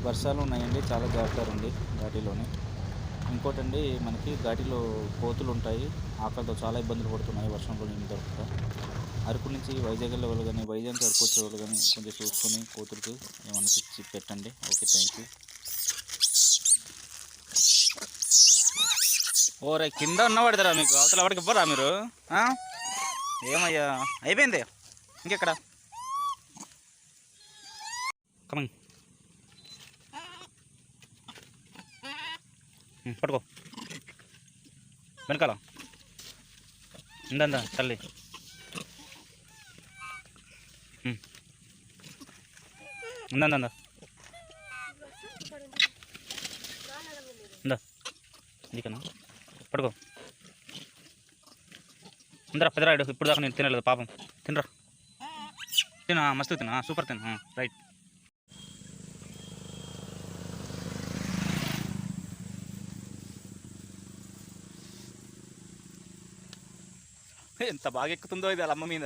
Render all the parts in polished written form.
వర్షాలు ఉన్నాయండి, చాలా జాగ్రత్తగా ఉంది ఘాటీలోనే. ఇంకోటండి, మనకి ఘాటీలో కోతులు ఉంటాయి. ఆకలితో చాలా ఇబ్బందులు పడుతున్నాయి వర్షంలో నీళ్ళు దొరకక. అరకు నుంచి వైజాగ్ వెళ్ళే వాళ్ళు కానీ, వైజాగ్ నుంచి అరకు వచ్చే వాళ్ళు కానీ కొంచెం చూసుకొని కోతులకి ఏమన్నా తెచ్చి పెట్టండి. Okay, thank you. ఓరే, కింద ఉన్నవాడిదరా మీకు, అవతల ఎవరికి ఇవ్వరా మీరు? ఏమయ్యా, అయిపోయింది ఇంకెక్కడ. కమింగ్, పట్టుకో వెనకాల. ఇందా తల్లి, ఇందా ఇందా ఇందుకనా, పడుకో. ఇందరా పెద్దరాయుడు, ఇప్పుడు దాకా నేను తినలేదు పాపం. తినరా, తినా, మస్తు తినా, సూపర్ తినా, రైట్. ఎంత బాగా ఎక్కుతుందో ఇది అల్లమ్మ మీద.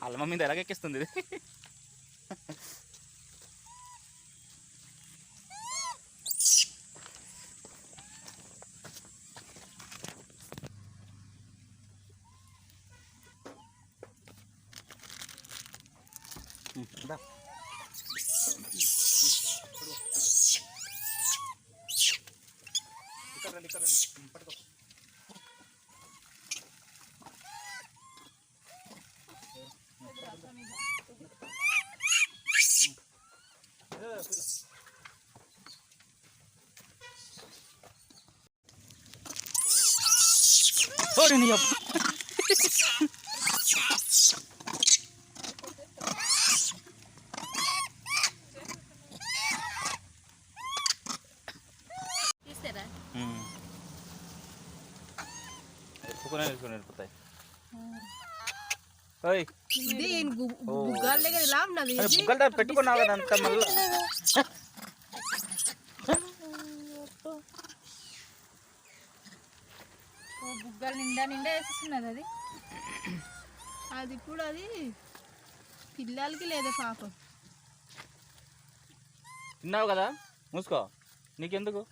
అల్లమ్మ మీద ఎలాగెక్కిస్తుంది ఇది. పట్టుకో. వెళ్ళిపోతాయి. బుగ్గల పెట్టుకున్నావు కదా అంత మళ్ళీ. బుగ్గలు నిండా నిండా వేసేస్తున్నది అది. అది ఇప్పుడు అది పిల్లలకి లేదా పాపం. తిన్నావు కదా, మూసుకో, నీకెందుకు.